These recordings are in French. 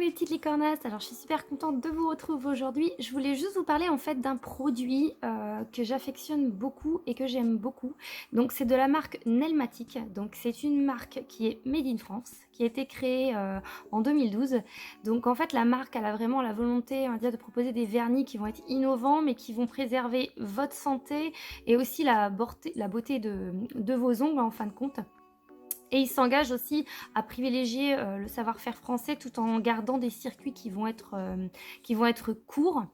mes petites licornasses, alors je suis super contente de vous retrouver aujourd'hui. Je voulais juste vous parler en fait d'un produit que j'affectionne beaucoup et que j'aime beaucoup. Donc c'est de la marque Nelmatic. Donc c'est une marque qui est made in France, qui a été créée en 2012. Donc en fait la marque elle a vraiment la volonté on va dire, de proposer des vernis qui vont être innovants mais qui vont préserver votre santé et aussi la beauté de vos ongles en fin de compte. Et ils s'engagent aussi à privilégier, le savoir-faire français tout en gardant des circuits qui vont être courts.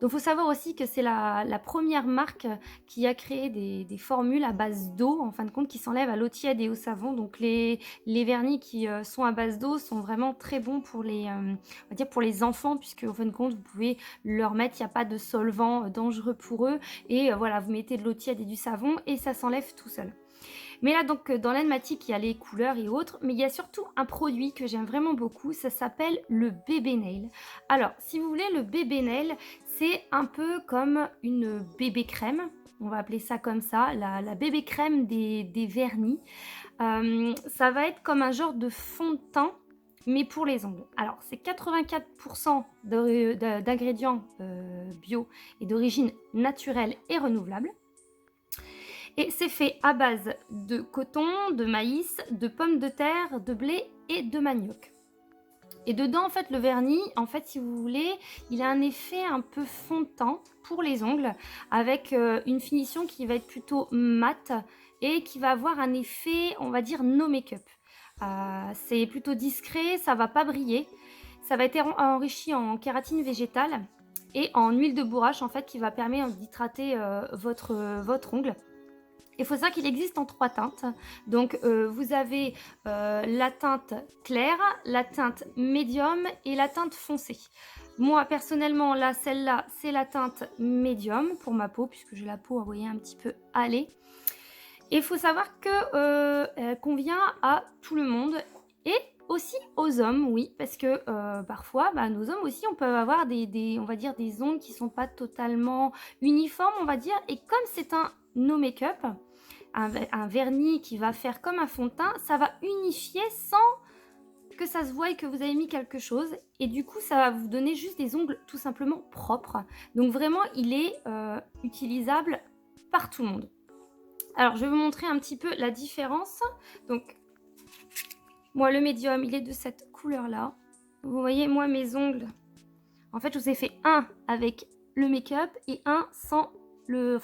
Donc faut savoir aussi que c'est la 1re marque qui a créé des formules à base d'eau, en fin de compte, qui s'enlèvent à l'eau tiède et au savon. Donc les vernis qui, sont à base d'eau sont vraiment très bons pour on va dire pour les enfants puisque en fin de compte, vous pouvez leur mettre il y a pas de solvant, dangereux pour eux et voilà, vous mettez de l'eau tiède et du savon et ça s'enlève tout seul. Mais là, donc, dans l'Anmatic, il y a les couleurs et autres, mais il y a surtout un produit que j'aime vraiment beaucoup, ça s'appelle le bébé nail. Alors, si vous voulez, le bébé nail, c'est un peu comme une bébé crème, on va appeler ça comme ça, la bébé crème des vernis. Ça va être comme un genre de fond de teint, mais pour les ongles. Alors, c'est 84% d'ingrédients bio et d'origine naturelle et renouvelable. Et c'est fait à base de coton, de maïs, de pommes de terre, de blé et de manioc. Et dedans, en fait, le vernis, en fait, si vous voulez, il a un effet un peu fond de teint pour les ongles, avec une finition qui va être plutôt mate et qui va avoir un effet, on va dire, no make-up. C'est plutôt discret, ça va pas briller. Ça va être enrichi en kératine végétale et en huile de bourrache, en fait, qui va permettre d'hydrater votre ongle. Il faut savoir qu'il existe en 3 teintes. Donc, vous avez la teinte claire, la teinte médium et la teinte foncée. Moi, personnellement, là, celle-là, c'est la teinte médium pour ma peau, puisque j'ai la peau, vous voyez, un petit peu hâlée. Et il faut savoir que elle convient à tout le monde et aussi aux hommes, oui, parce que parfois, bah, nos hommes aussi, on peut avoir on va dire, des ongles qui sont pas totalement uniformes, on va dire. Et comme c'est un no make-up, un vernis qui va faire comme un fond de teint, ça va unifier sans que ça se voie et que vous avez mis quelque chose. Et du coup, ça va vous donner juste des ongles tout simplement propres. Donc vraiment, il est utilisable par tout le monde. Alors, je vais vous montrer un petit peu la différence. Donc, moi, le médium, il est de cette couleur-là. Vous voyez, moi, mes ongles, en fait, je vous ai fait un avec le make-up et un sans le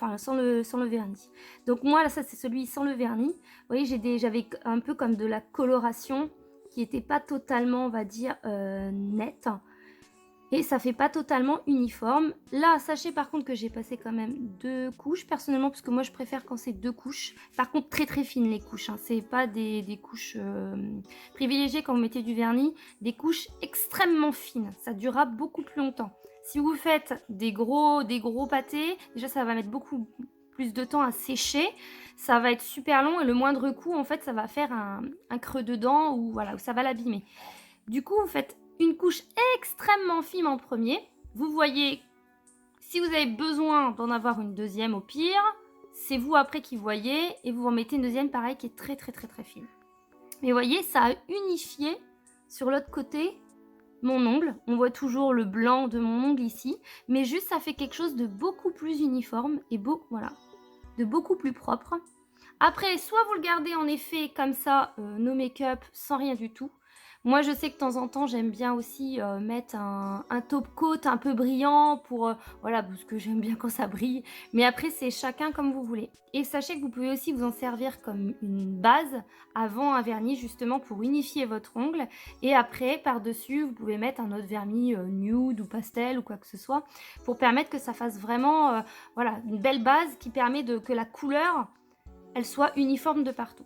vernis. Donc moi, là, ça, c'est celui sans le vernis. Vous voyez, j'avais un peu comme de la coloration qui n'était pas totalement, on va dire, nette. Et ça fait pas totalement uniforme. Là, sachez par contre que j'ai passé quand même 2 couches, personnellement, parce que moi, je préfère quand c'est 2 couches. Par contre, très très fines les couches, hein. C'est pas des couches privilégiées quand vous mettez du vernis. Des couches extrêmement fines. Ça durera beaucoup plus longtemps. Si vous faites des gros pâtés, déjà, ça va mettre beaucoup plus de temps à sécher. Ça va être super long et le moindre coup, en fait, ça va faire un creux dedans ou voilà, où ça va l'abîmer. Du coup, vous faites une couche extrêmement fine en premier. Vous voyez, si vous avez besoin d'en avoir une deuxième au pire, c'est vous après qui voyez et vous en mettez une deuxième pareil qui est très très très très fine. Mais vous voyez, ça a unifié sur l'autre côté mon ongle. On voit toujours le blanc de mon ongle ici, mais juste ça fait quelque chose de beaucoup plus uniforme et voilà, de beaucoup plus propre. Après, soit vous le gardez en effet comme ça, no make-up, sans rien du tout. Moi, je sais que de temps en temps, j'aime bien aussi mettre un top coat un peu brillant pour, voilà, parce que j'aime bien quand ça brille. Mais après, c'est chacun comme vous voulez. Et sachez que vous pouvez aussi vous en servir comme une base avant un vernis, justement, pour unifier votre ongle. Et après, par-dessus, vous pouvez mettre un autre vernis nude ou pastel ou quoi que ce soit, pour permettre que ça fasse vraiment, voilà, une belle base qui permet que la couleur, elle soit uniforme de partout.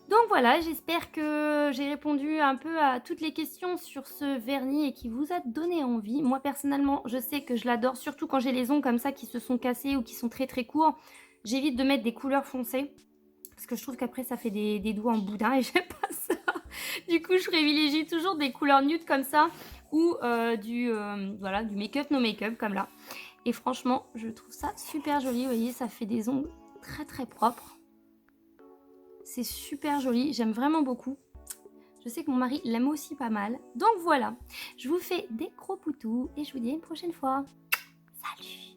Donc voilà, j'espère que j'ai répondu un peu à toutes les questions sur ce vernis et qui vous a donné envie. Moi personnellement, je sais que je l'adore, surtout quand j'ai les ongles comme ça qui se sont cassés ou qui sont très très courts. J'évite de mettre des couleurs foncées parce que je trouve qu'après ça fait des doigts en boudin et j'aime pas ça. Du coup, je privilégie toujours des couleurs nudes comme ça ou voilà, du make-up no make-up comme là. Et franchement, je trouve ça super joli. Vous voyez, ça fait des ongles très très propres. C'est super joli, j'aime vraiment beaucoup. Je sais que mon mari l'aime aussi pas mal. Donc voilà, je vous fais des gros poutous et je vous dis à une prochaine fois. Salut!